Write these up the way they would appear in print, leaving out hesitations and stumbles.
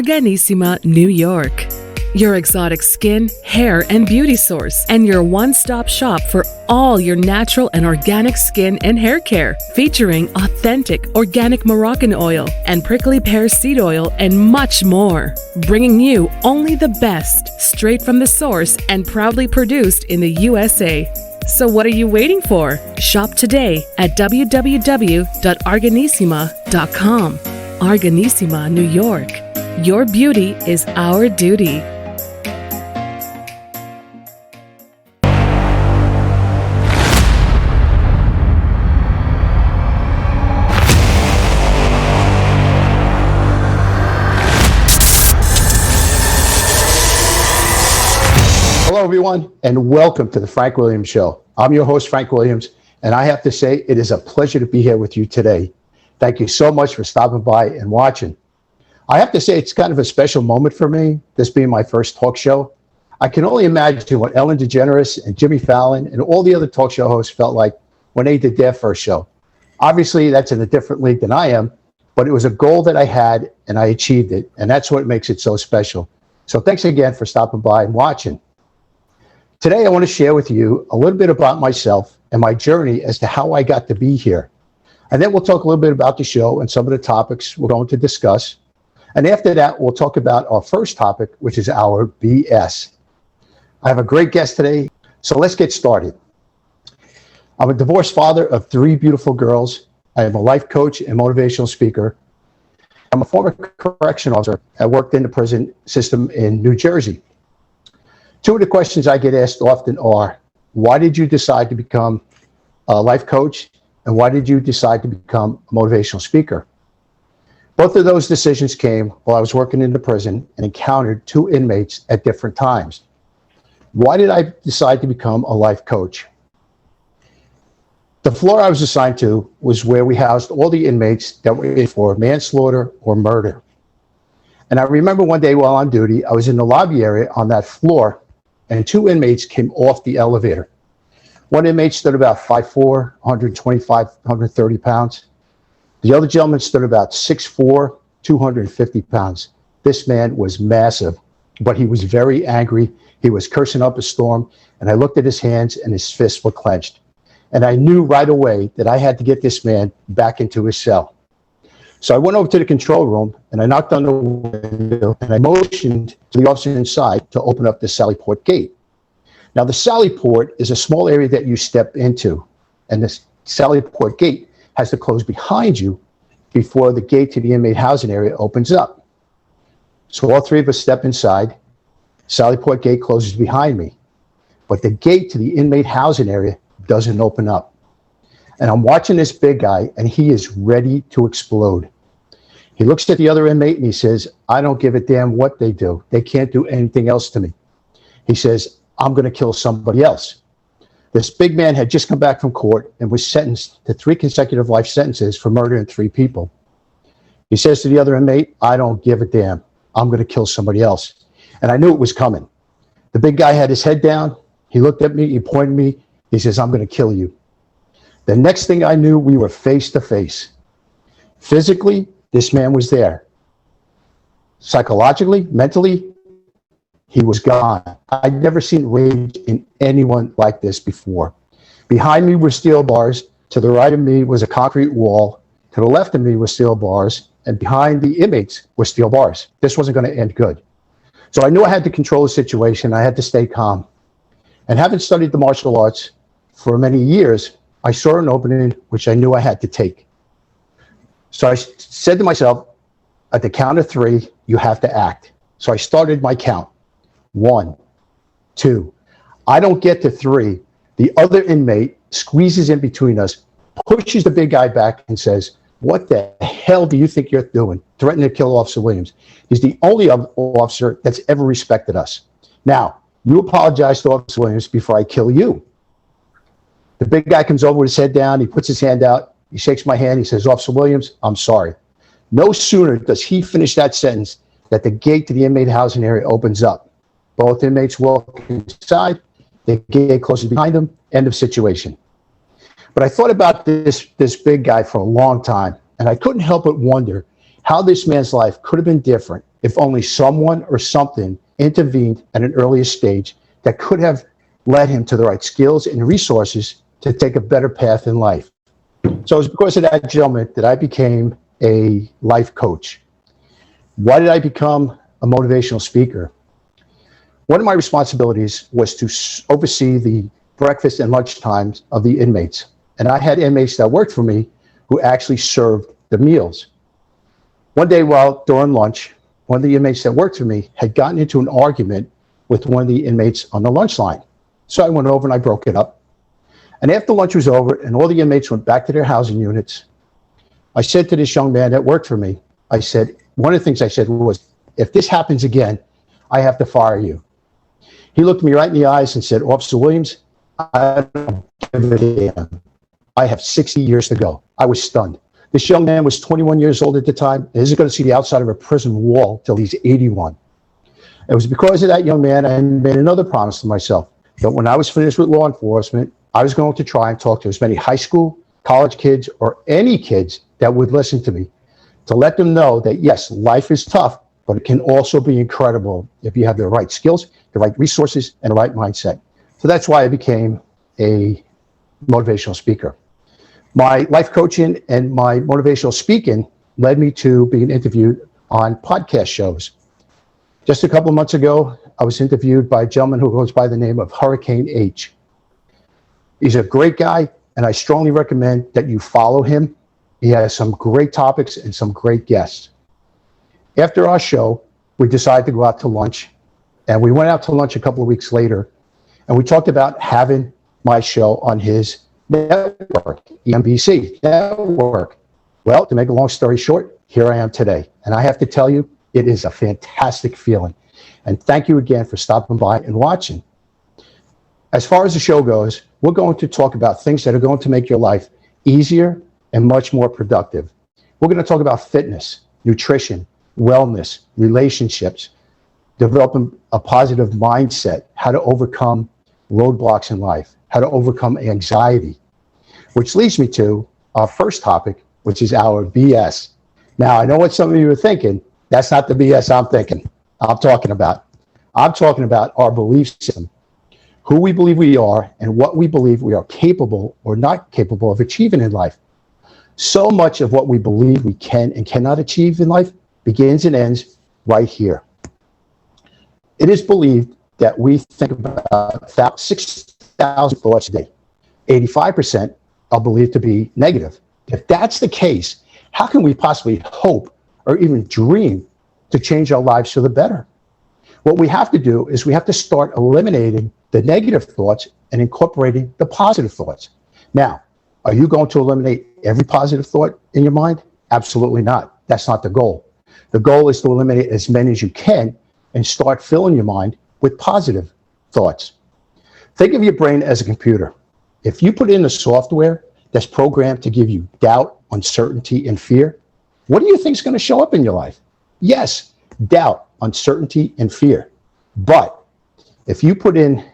Organissima, New York. Your exotic skin, hair, and beauty source, and your one-stop shop for all your natural and organic skin and hair care, featuring authentic organic Moroccan oil and prickly pear seed oil and much more. Bringing you only the best, straight from the source and proudly produced in the USA. So what are you waiting for? Shop today at www.organissima.com. Organissima, New York. Your beauty is our duty. Hello, everyone, and welcome to the Frank Williams Show. I'm your host, Frank Williams, and I have to say it is a pleasure to be here with you today. Thank you so much for stopping by and watching. I have to say it's kind of a special moment for me, this being my first talk show. I can only imagine what Ellen DeGeneres and Jimmy Fallon and all the other talk show hosts felt like when they did their first show. Obviously, that's in a different league than I am, but it was a goal that I had, and I achieved it, and that's what makes it so special. So thanks again for stopping by and watching. Today, I want to share with you a little bit about myself and my journey as to how I got to be here. And then we'll talk a little bit about the show and some of the topics we're going to discuss. And after that, we'll talk about our first topic, which is our BS. I have a great guest today, so let's get started. I'm a divorced father of 3 beautiful girls. I am a life coach and motivational speaker. I'm a former correction officer. I worked in the prison system in New Jersey. 2 of the questions I get asked often are, why did you decide to become a life coach? And why did you decide to become a motivational speaker? Both of those decisions came while I was working in the prison and encountered 2 inmates at different times. Why did I decide to become a life coach? The floor I was assigned to was where we housed all the inmates that were in for manslaughter or murder. And I remember one day while on duty, I was in the lobby area on that floor, and 2 inmates came off the elevator. One inmate stood about 5'4", 125, 130 pounds. The other gentleman stood about 6'4", 250 pounds. This man was massive, but he was very angry. He was cursing up a storm, and I looked at his hands, and his fists were clenched. And I knew right away that I had to get this man back into his cell. So I went over to the control room, and I knocked on the window, and I motioned to the officer inside to open up the Sally Port gate. Now, the Sally Port is a small area that you step into, and the Sally Port gate has to close behind you before the gate to the inmate housing area opens up. So all 3 of us step inside. Sally Port gate closes behind me, but the gate to the inmate housing area doesn't open up. And I'm watching this big guy, and he is ready to explode. He looks at the other inmate and he says, I don't give a damn what they do. They can't do anything else to me. He says, I'm going to kill somebody else. This big man had just come back from court and was sentenced to 3 consecutive life sentences for murdering 3 people. He says to the other inmate, I don't give a damn. I'm going to kill somebody else. And I knew it was coming. The big guy had his head down. He looked at me. He pointed at me. He says, I'm going to kill you. The next thing I knew, we were face to face. Physically, this man was there. Psychologically, mentally, he was gone. I'd never seen rage in anyone like this before. Behind me were steel bars. To the right of me was a concrete wall. To the left of me were steel bars. And behind the inmates were steel bars. This wasn't going to end good. So I knew I had to control the situation. I had to stay calm. And having studied the martial arts for many years, I saw an opening which I knew I had to take. So I said to myself, at the count of 3, you have to act. So I started my count. 1, 2. I don't get to 3. The other inmate squeezes in between us, pushes the big guy back and says, what the hell do you think you're doing? Threatening to kill Officer Williams. He's the only officer that's ever respected us. Now, you apologize to Officer Williams before I kill you. The big guy comes over with his head down. He puts his hand out. He shakes my hand. He says, Officer Williams, I'm sorry. No sooner does he finish that sentence that the gate to the inmate housing area opens up. Both inmates walk inside. The gate closes behind them. End of situation. But I thought about this big guy for a long time, and I couldn't help but wonder how this man's life could have been different if only someone or something intervened at an earlier stage that could have led him to the right skills and resources to take a better path in life. So it was because of that gentleman that I became a life coach. Why did I become a motivational speaker? One of my responsibilities was to oversee the breakfast and lunch times of the inmates. And I had inmates that worked for me who actually served the meals. One day during lunch, one of the inmates that worked for me had gotten into an argument with one of the inmates on the lunch line. So I went over and I broke it up. And after lunch was over and all the inmates went back to their housing units, I said to this young man that worked for me, one of the things I said was, if this happens again, I have to fire you. He looked me right in the eyes and said, Officer Williams, I don't give a damn. I have 60 years to go. I was stunned. This young man was 21 years old at the time and isn't going to see the outside of a prison wall till he's 81. It was because of that young man I made another promise to myself, that when I was finished with law enforcement, I was going to try and talk to as many high school, college kids, or any kids that would listen to me, to let them know that, yes, life is tough, but it can also be incredible if you have the right skills, the right resources, and the right mindset. So that's why I became a motivational speaker. My life coaching and my motivational speaking led me to being interviewed on podcast shows. Just a couple of months ago, I was interviewed by a gentleman who goes by the name of Hurricane H. He's a great guy, and I strongly recommend that you follow him. He has some great topics and some great guests. After our show, we decided to go out to lunch, and we went out to lunch a couple of weeks later, and we talked about having my show on his network, EMBC network. Well, to make a long story short, here I am today. And I have to tell you, it is a fantastic feeling. And thank you again for stopping by and watching. As far as the show goes, we're going to talk about things that are going to make your life easier and much more productive. We're going to talk about fitness, nutrition, wellness, relationships, developing a positive mindset, how to overcome roadblocks in life, how to overcome anxiety, which leads me to our first topic, which is our BS. Now, I know what some of you are thinking. That's not the BS I'm talking about. I'm talking about our belief system, who we believe we are, and what we believe we are capable or not capable of achieving in life. So much of what we believe we can and cannot achieve in life begins and ends right here. It is believed that we think about 6,000 thoughts a day. 85% are believed to be negative. If that's the case, how can we possibly hope or even dream to change our lives for the better? What we have to do is we have to start eliminating the negative thoughts and incorporating the positive thoughts. Now, are you going to eliminate every positive thought in your mind? Absolutely not. That's not the goal. The goal is to eliminate as many as you can and start filling your mind with positive thoughts. Think of your brain as a computer. If you put in the software that's programmed to give you doubt, uncertainty, and fear, what do you think is going to show up in your life? Yes, doubt, uncertainty, and fear. But if you put in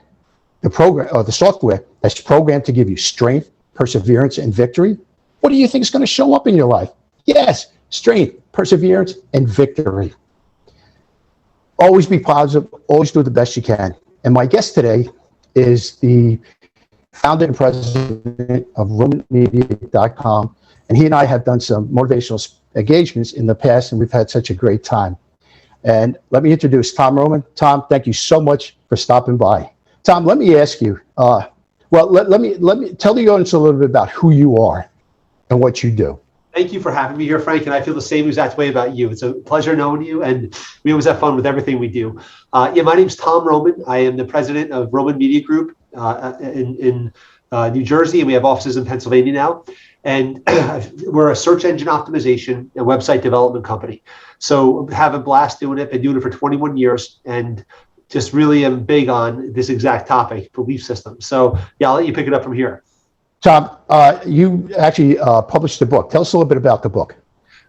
the program or the software that's programmed to give you strength, perseverance, and victory, what do you think is going to show up in your life? Yes, strength, perseverance, and victory. Always be positive, always do the best you can. And my guest today is the founder and president of RomanMedia.com. And he and I have done some motivational engagements in the past, and we've had such a great time. And let me introduce Tom Roman. Tom, thank you so much for stopping by. Tom, let me ask you, let me tell the audience a little bit about who you are and what you do. Thank you for having me here, Frank, and I feel the same exact way about you. It's a pleasure knowing you, and we always have fun with everything we do. My name's Tom Roman. I am the president of Roman Media Group in New Jersey, and we have offices in Pennsylvania now. And we're a search engine optimization and website development company. So have a blast doing it. Been doing it for 21 years, and just really am big on this exact topic, belief system. So yeah, I'll let you pick it up from here. Tom, you actually published a book. Tell us a little bit about the book.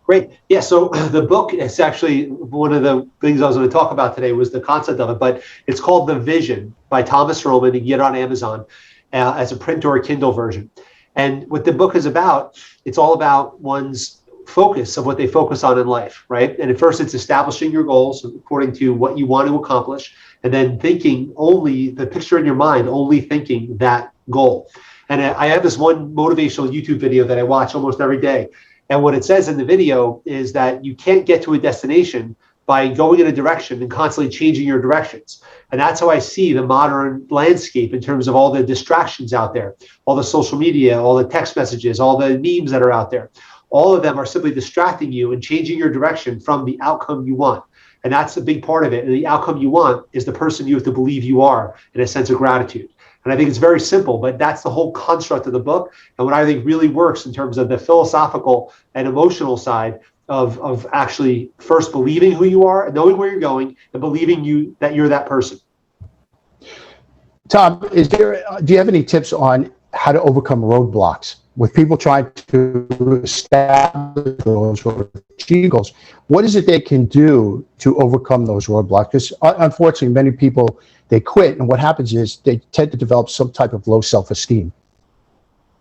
Great. Yeah, so the book is actually one of the things I was going to talk about today was the concept of it, but it's called The Vision by Thomas Roman. You can get it on Amazon as a print or a Kindle version. And what the book is about, it's all about one's focus of what they focus on in life, right? And at first it's establishing your goals according to what you want to accomplish, and then thinking only the picture in your mind, only thinking that goal. And I have this one motivational YouTube video that I watch almost every day. And what it says in the video is that you can't get to a destination by going in a direction and constantly changing your directions. And that's how I see the modern landscape in terms of all the distractions out there, all the social media, all the text messages, all the memes that are out there. All of them are simply distracting you and changing your direction from the outcome you want. And that's a big part of it. And the outcome you want is the person you have to believe you are, in a sense of gratitude. And I think it's very simple, but that's the whole construct of the book. And what I think really works in terms of the philosophical and emotional side of actually first believing who you are, knowing where you're going, and believing that you're that person. Tom, do you have any tips on how to overcome roadblocks with people trying to establish goals or achieve goals? What is it they can do to overcome those roadblocks? Because unfortunately, many people, they quit, and what happens is they tend to develop some type of low self-esteem.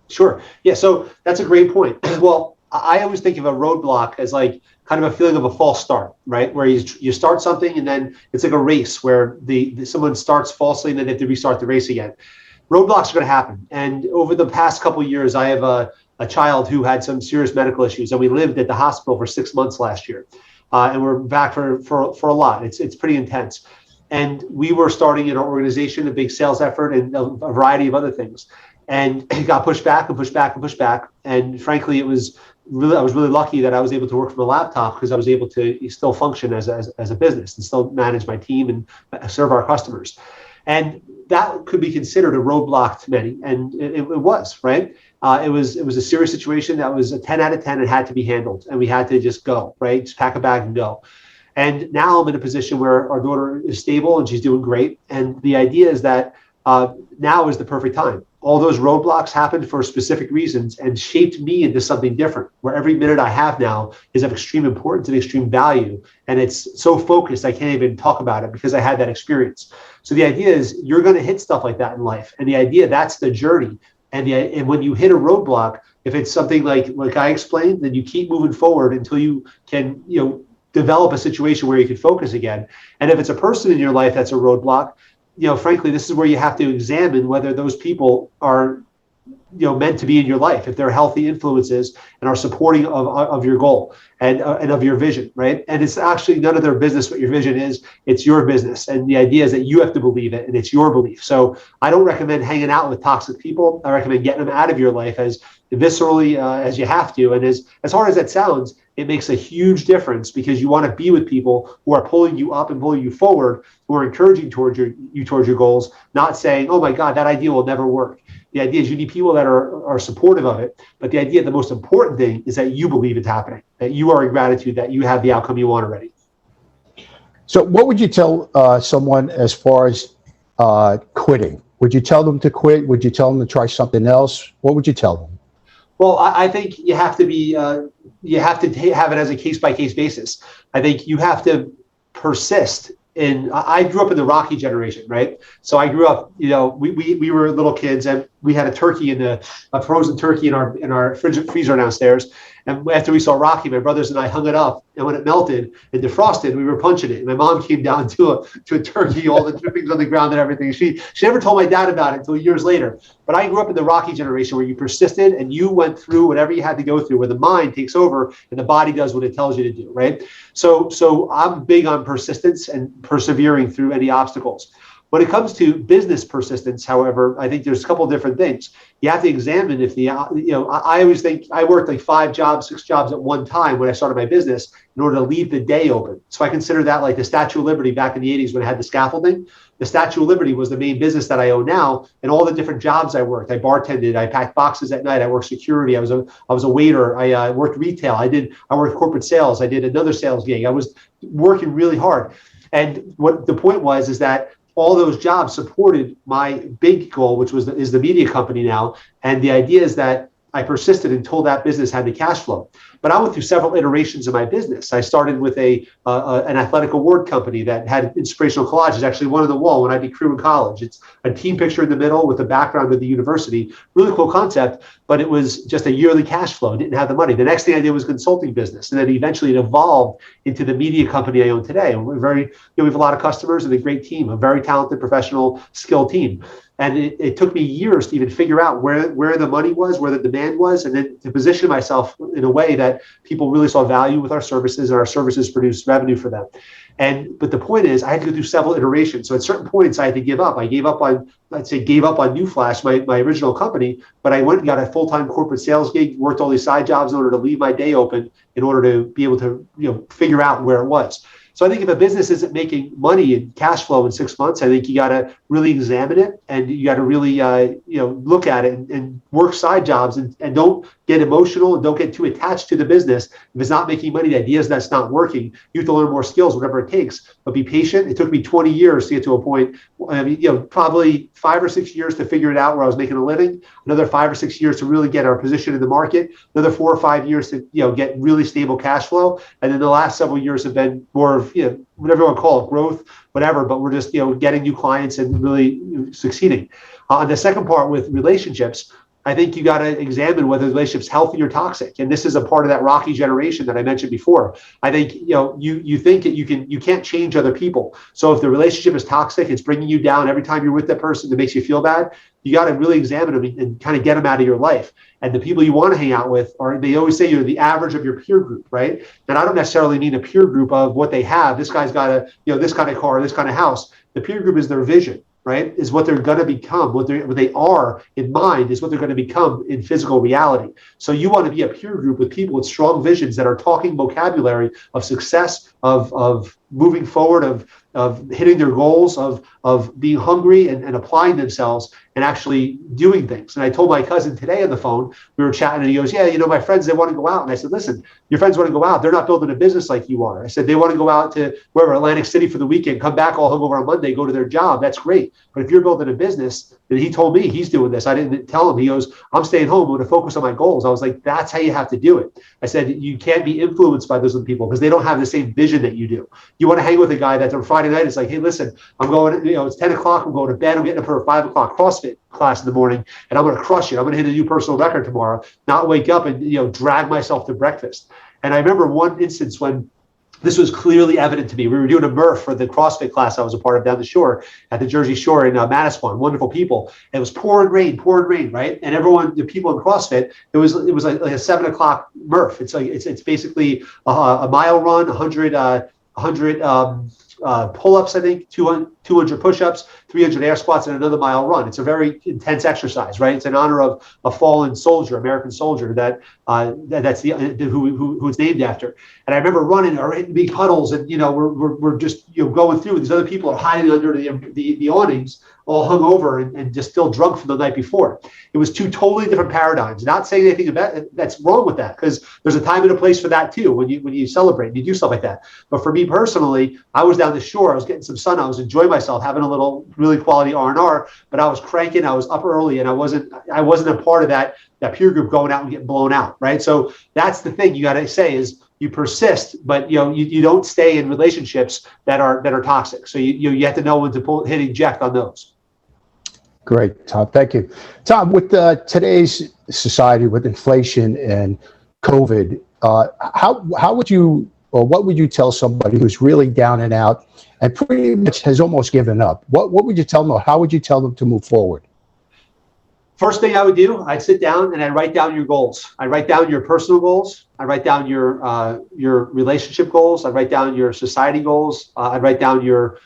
Sure. Yeah. So that's a great point. Well, I always think of a roadblock as like kind of a feeling of a false start, right? Where you start something and then it's like a race where someone starts falsely and then they have to restart the race again. Roadblocks are going to happen. And over the past couple of years, I have a child who had some serious medical issues, and we lived at the hospital for 6 months last year. And we're back for a lot. It's pretty intense. And we were starting in our organization, a big sales effort and a variety of other things. And it got pushed back and pushed back and pushed back. And frankly, I was really lucky that I was able to work from a laptop, because I was able to still function as a business and still manage my team and serve our customers. And that could be considered a roadblock to many. And it was, right? It was a serious situation that was a 10 out of 10. It had to be handled, and we had to just go, right? Just pack a bag and go. And now I'm in a position where our daughter is stable and she's doing great. And the idea is that now is the perfect time. All those roadblocks happened for specific reasons and shaped me into something different, where every minute I have now is of extreme importance and extreme value. And it's so focused, I can't even talk about it because I had that experience. So the idea is you're going to hit stuff like that in life. And the idea, that's the journey. And when you hit a roadblock, if it's something like I explained, then you keep moving forward until you can, develop a situation where you can focus again. And if it's a person in your life that's a roadblock, frankly, this is where you have to examine whether those people are, meant to be in your life, if they're healthy influences and are supporting of your goal and of your vision, right? And it's actually none of their business what your vision is. It's your business. And the idea is that you have to believe it, and it's your belief. So I don't recommend hanging out with toxic people. I recommend getting them out of your life as viscerally as you have to. And as hard as that sounds, it makes a huge difference, because you want to be with people who are pulling you up and pulling you forward, who are encouraging towards your goals, not saying, oh my God, that idea will never work. The idea is you need people that are supportive of it. But the idea, the most important thing is that you believe it's happening, that you are in gratitude, that you have the outcome you want already. So what would you tell someone as far as quitting? Would you tell them to quit? Would you tell them to try something else? What would you tell them? Well, I think you have to be, have it as a case-by-case basis. I think you have to persist. I grew up in the Rocky generation, right? So I grew up, we were little kids, and we had a frozen turkey in our freezer downstairs. And after we saw Rocky, my brothers and I hung it up, and when it melted and defrosted, we were punching it. And my mom came down to a turkey, all the drippings on the ground and everything. She never told my dad about it until years later. But I grew up in the Rocky generation, where you persisted and you went through whatever you had to go through, where the mind takes over and the body does what it tells you to do, right? So I'm big on persistence and persevering through any obstacles. When it comes to business persistence, however, I think there's a couple of different things. You have to examine if I always think I worked like 5 jobs, 6 jobs at one time when I started my business in order to leave the day open. So I consider that like the Statue of Liberty back in the 80s when I had the scaffolding. The Statue of Liberty was the main business that I own now, and all the different jobs I worked. I bartended, I packed boxes at night, I worked security, I was a waiter, I worked retail, I worked corporate sales, I did another sales gig. I was working really hard. And what the point was is that all those jobs supported my big goal, which is the media company now. And the idea is that I persisted until that business had the cash flow. But I went through several iterations of my business. I started with an athletic award company that had inspirational collages, actually one on the wall when I did crew in college. It's a team picture in the middle with the background of the university. Really cool concept, but it was just a yearly cash flow. I didn't have the money. The next thing I did was consulting business. And then eventually it evolved into the media company I own today. And we have a lot of customers and a great team, a very talented, professional, skilled team. And it took me years to even figure out where the money was, where the demand was, and then to position myself in a way that people really saw value with our services, and our services produced revenue for them. But the point is, I had to go through several iterations. So at certain points, I had to give up. I gave up on Newflash, my original company, but I went and got a full-time corporate sales gig, worked all these side jobs in order to leave my day open in order to be able to figure out where it was. So I think if a business isn't making money and cash flow in 6 months, I think you got to really examine it, and you got to really look at it and work side jobs, and don't get emotional and don't get too attached to the business. If it's not making money, the idea is that's not working. You have to learn more skills, whatever it takes, but be patient. It took me 20 years to get to a point. Probably 5 or 6 years to figure it out where I was making a living. Another 5 or 6 years to really get our position in the market. Another 4 or 5 years to get really stable cash flow. And then the last several years have been more of whatever you want to call it, growth, whatever. But we're just getting new clients and really succeeding. On the second part with relationships, I think you got to examine whether the relationship's healthy or toxic. And this is a part of that rocky generation that I mentioned before. I think, you think that you can't change other people. So if the relationship is toxic, it's bringing you down every time you're with that person that makes you feel bad, you got to really examine them and kind of get them out of your life. And the people you want to hang out with they always say you're the average of your peer group, right? And I don't necessarily mean a peer group of what they have. This guy's got this kind of car, this kind of house. The peer group is their vision, right? Is what they're going to become. What they are in mind is what they're going to become in physical reality. So you want to be a peer group with people with strong visions that are talking vocabulary of success, of moving forward, of hitting their goals, of being hungry and applying themselves and actually doing things. And I told my cousin today on the phone, we were chatting, and he goes, my friends, they want to go out. And I said, listen, your friends want to go out. They're not building a business like you are. I said, they want to go out to wherever, Atlantic City for the weekend, come back all hungover on Monday, go to their job. That's great. But if you're building a business, and he told me he's doing this, I didn't tell him. He goes, I'm staying home. I'm going to focus on my goals. I was like, that's how you have to do it. I said, you can't be influenced by those other people because they don't have the same vision that you do. You want to hang with a guy that on Friday night is like, hey, listen, I'm going, it's 10 o'clock. I'm going to bed. I'm getting up for a 5 o'clock CrossFit class in the morning, and I'm going to crush it. I'm going to hit a new personal record tomorrow, not wake up and, drag myself to breakfast. And I remember one instance when this was clearly evident to me. We were doing a Murph for the CrossFit class I was a part of down the shore at the Jersey Shore in Manasquan. Wonderful people. And it was pouring rain, right? And everyone, the people in CrossFit, it was like a 7 o'clock Murph. It's basically a mile run, 100 pull-ups, I think, 200 push-ups, 300 air squats, and another mile run. It's a very intense exercise, right? It's in honor of a fallen soldier, American soldier that's who it's named after. And I remember running or hitting big puddles, and we're just going through. These other people are hiding under the awnings, all hung over and just still drunk from the night before. It was two totally different paradigms. Not saying anything about that's wrong with that, because there's a time and a place for that too. When you celebrate and you do stuff like that. But for me personally, I was down the shore. I was getting some sun. I was enjoying myself, having a little really quality R&R. But I was cranking. I was up early, and I wasn't a part of that peer group going out and getting blown out, right? So that's the thing you got to say is you persist, but you don't stay in relationships that are toxic. So you have to know when to hit eject on those. Great, Tom. Thank you. Tom, with today's society, with inflation and COVID, how would you, or what would you tell somebody who's really down and out and pretty much has almost given up? What would you tell them, or how would you tell them to move forward? First thing I would do, I'd sit down and I'd write down your goals. I write down your personal goals. I write down your relationship goals. I write down your society goals. I write down your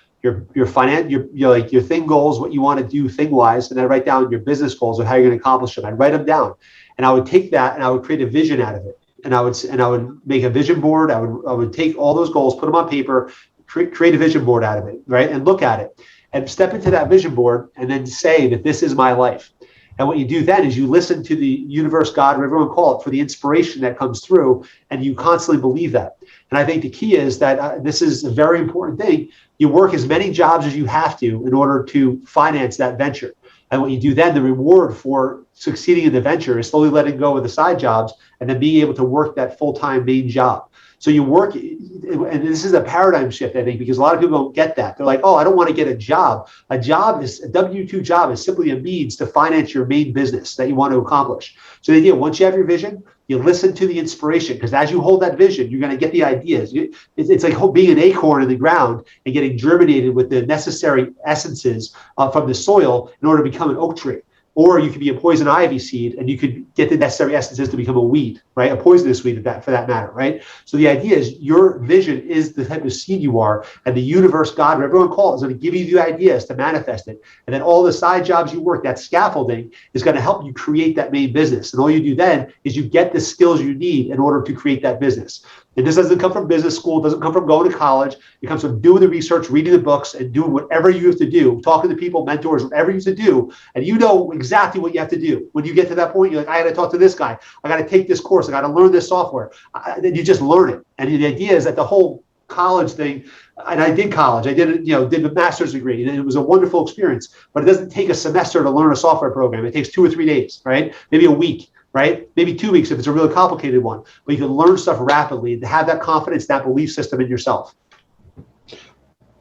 finance, your thing goals, what you want to do thing wise, and I write down your business goals of how you're going to accomplish them. I'd write them down, and I would take that and I would create a vision out of it, and I would make a vision board. I would take all those goals, put them on paper, create a vision board out of it, right, and look at it, and step into that vision board, and then say that this is my life. And what you do then is you listen to the universe, God, whatever you call it, for the inspiration that comes through, and you constantly believe that. And I think the key is that this is a very important thing. You work as many jobs as you have to in order to finance that venture. And what you do then, the reward for succeeding in the venture is slowly letting go of the side jobs and then being able to work that full-time main job. So you work, and this is a paradigm shift, I think, because a lot of people don't get that. They're like, oh, I don't want to get a job. A W-2 job is simply a means to finance your main business that you want to accomplish. So the idea, once you have your vision, you listen to the inspiration, because as you hold that vision, you're going to get the ideas. It's like being an acorn in the ground and getting germinated with the necessary essences from the soil in order to become an oak tree. Or you could be a poison ivy seed and you could get the necessary essences to become a weed, right? A poisonous weed for that matter, right? So the idea is your vision is the type of seed you are, and the universe, God, whatever everyone calls it, is going to give you the ideas to manifest it. And then all the side jobs you work, that scaffolding, is going to help you create that main business. And all you do then is you get the skills you need in order to create that business. And this doesn't come from business school, it doesn't come from going to college. It comes from doing the research, reading the books, and doing whatever you have to do, talking to people, mentors, whatever you have to do. And you know exactly what you have to do. When you get to that point, you're like, I got to talk to this guy. I got to take this course. I got to learn this software. Then you just learn it. And the idea is that the whole college thing, and I did college, I did a master's degree, and it was a wonderful experience, but it doesn't take a semester to learn a software program. It takes 2 or 3 days, right? Maybe a week. Right? Maybe 2 weeks if it's a really complicated one, but you can learn stuff rapidly to have that confidence, that belief system in yourself.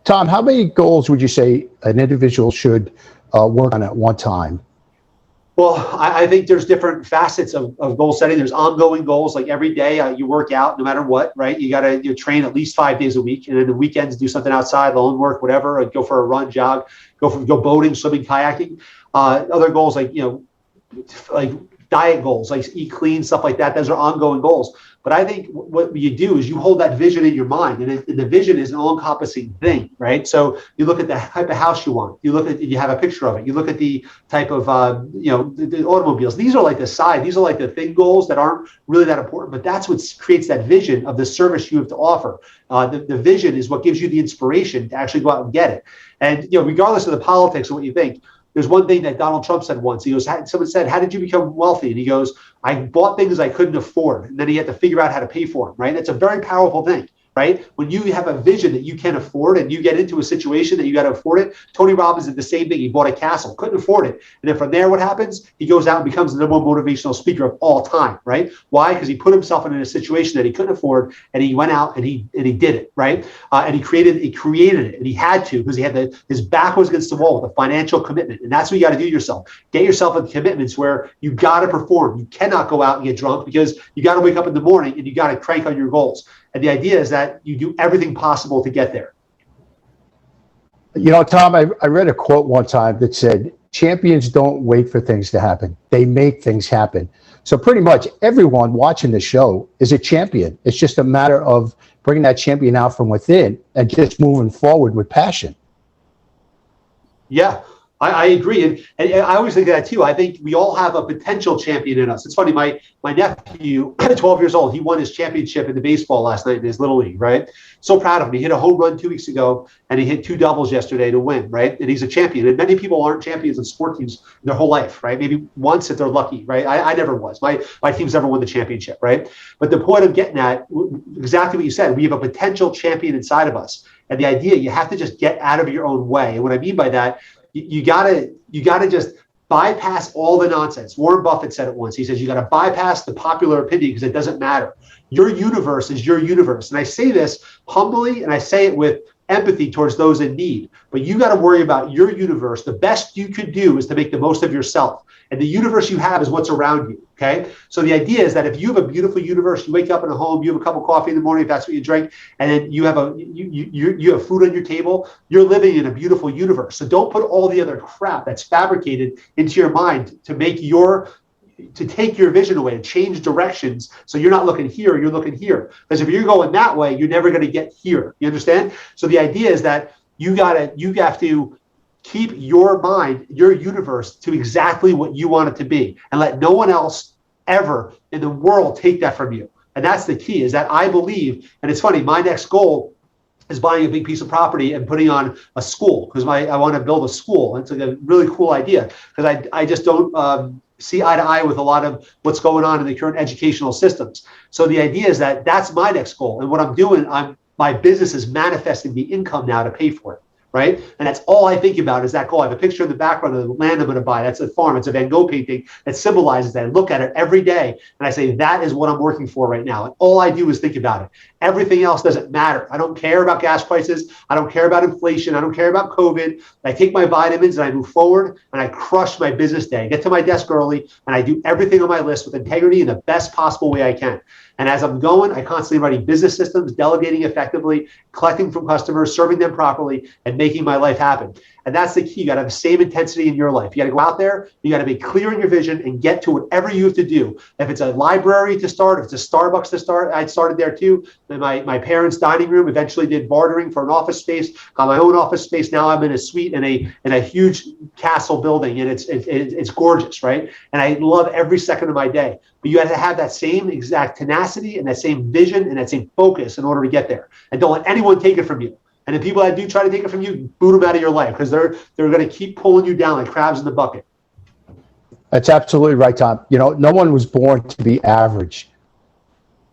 Tom, how many goals would you say an individual should work on at one time? Well, I think there's different facets of goal setting. There's ongoing goals, like every day you work out no matter what, right? You train at least 5 days a week, and then the weekends do something outside, lawn work, whatever, or go for a run, jog, go boating, swimming, kayaking. Other goals like diet goals, like eat clean, stuff like that. Those are ongoing goals. But I think what you do is you hold that vision in your mind, and the vision is an all-encompassing thing, right? So you look at the type of house you want. You have a picture of it. You look at the type of, the automobiles. These are like the side. These are like the thing goals that aren't really that important. But that's what creates that vision of the service you have to offer. The vision is what gives you the inspiration to actually go out and get it. And regardless of the politics of what you think, there's one thing that Donald Trump said once. He goes, someone said, how did you become wealthy? And he goes, I bought things I couldn't afford. And then he had to figure out how to pay for them, right? That's a very powerful thing, right? When you have a vision that you can afford and you get into a situation that you got to afford it. Tony Robbins did the same thing. He bought a castle, couldn't afford it. And then from there, what happens? He goes out and becomes the number one motivational speaker of all time, right? Why? Because he put himself in a situation that he couldn't afford, and he went out and he did it, right? And he created it, and he had to, because he had his back was against the wall with a financial commitment. And that's what you got to do yourself. Get yourself in commitments where you got to perform. You cannot go out and get drunk, because you got to wake up in the morning and you got to crank on your goals. And the idea is that you do everything possible to get there. Tom, I read a quote one time that said, champions don't wait for things to happen. They make things happen. So pretty much everyone watching the show is a champion. It's just a matter of bringing that champion out from within and just moving forward with passion. Yeah. I agree. And I always think that too. I think we all have a potential champion in us. It's funny, my nephew, 12 years old, he won his championship in the baseball last night in his little league, right? So proud of him. He hit a home run 2 weeks ago, and he hit 2 doubles yesterday to win, right? And he's a champion. And many people aren't champions in sport teams their whole life, right? Maybe once if they're lucky, right? I never was. My team's never won the championship, right? But the point I'm getting at, exactly what you said, we have a potential champion inside of us. And the idea, you have to just get out of your own way. And what I mean by that, you gotta just bypass all the nonsense. Warren Buffett said it once. He says you gotta bypass the popular opinion because it doesn't matter. Your universe is your universe. And I say this humbly, and I say it with empathy towards those in need. But you got to worry about your universe. The best you could do is to make the most of yourself. And the universe you have is what's around you. Okay. So the idea is that if you have a beautiful universe, you wake up in a home, you have a cup of coffee in the morning, if that's what you drink, and then you have you have food on your table, you're living in a beautiful universe. So don't put all the other crap that's fabricated into your mind to take your vision away and change directions. So you're not looking here, you're looking here. Because if you're going that way, you're never going to get here. You understand? So the idea is that you have to keep your mind, your universe to exactly what you want it to be, and let no one else ever in the world take that from you. And that's the key, is that I believe, and it's funny, my next goal is buying a big piece of property and putting on a school, because I want to build a school. It's like a really cool idea, because I just don't see eye to eye with a lot of what's going on in the current educational systems. So the idea is that that's my next goal. And what I'm doing, my business is manifesting the income now to pay for it. right? And that's all I think about is that goal. I have a picture in the background of the land I'm going to buy. That's a farm. It's a Van Gogh painting that symbolizes that. I look at it every day and I say, that is what I'm working for right now. And all I do is think about it. Everything else doesn't matter. I don't care about gas prices. I don't care about inflation. I don't care about COVID. I take my vitamins and I move forward and I crush my business day. I get to my desk early and I do everything on my list with integrity in the best possible way I can. And as I'm going, I constantly writing business systems, delegating effectively, collecting from customers, serving them properly, and making my life happen. And that's the key. You got to have the same intensity in your life. You got to go out there. You got to be clear in your vision and get to whatever you have to do. If it's a library to start, if it's a Starbucks to start, I started there too. Then my parents' dining room, eventually did bartering for an office space, got my own office space. Now I'm in a suite in a huge castle building, and it's gorgeous, right? And I love every second of my day. But you have to have that same exact tenacity and that same vision and that same focus in order to get there. And don't let anyone take it from you. And the people that do try to take it from you, boot them out of your life, because they're going to keep pulling you down like crabs in the bucket. That's absolutely right, Tom. You know, no one was born to be average.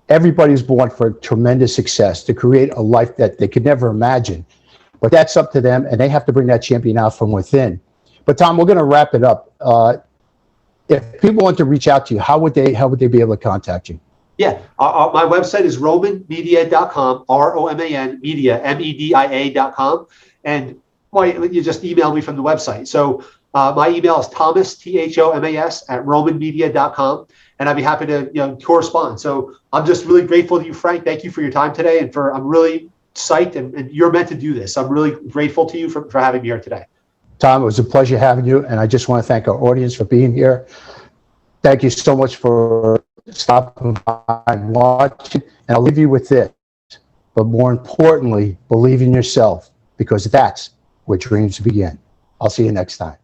Everybody's born for tremendous success, to create a life that they could never imagine. But that's up to them, and they have to bring that champion out from within. But Tom, we're going to wrap it up. If people want to reach out to you, how would they be able to contact you? Yeah, my website is romanmedia.com, ROMAN media, MEDIA.com. And you just email me from the website. So my email is Thomas, THOMAS, at romanmedia.com. And I'd be happy to correspond. So I'm just really grateful to you, Frank. Thank you for your time today. And I'm really psyched, and you're meant to do this. I'm really grateful to you for having me here today. Tom, it was a pleasure having you. And I just want to thank our audience for being here. Thank you so much for stopping by and watching. And I'll leave you with this. But more importantly, believe in yourself, because that's where dreams begin. I'll see you next time.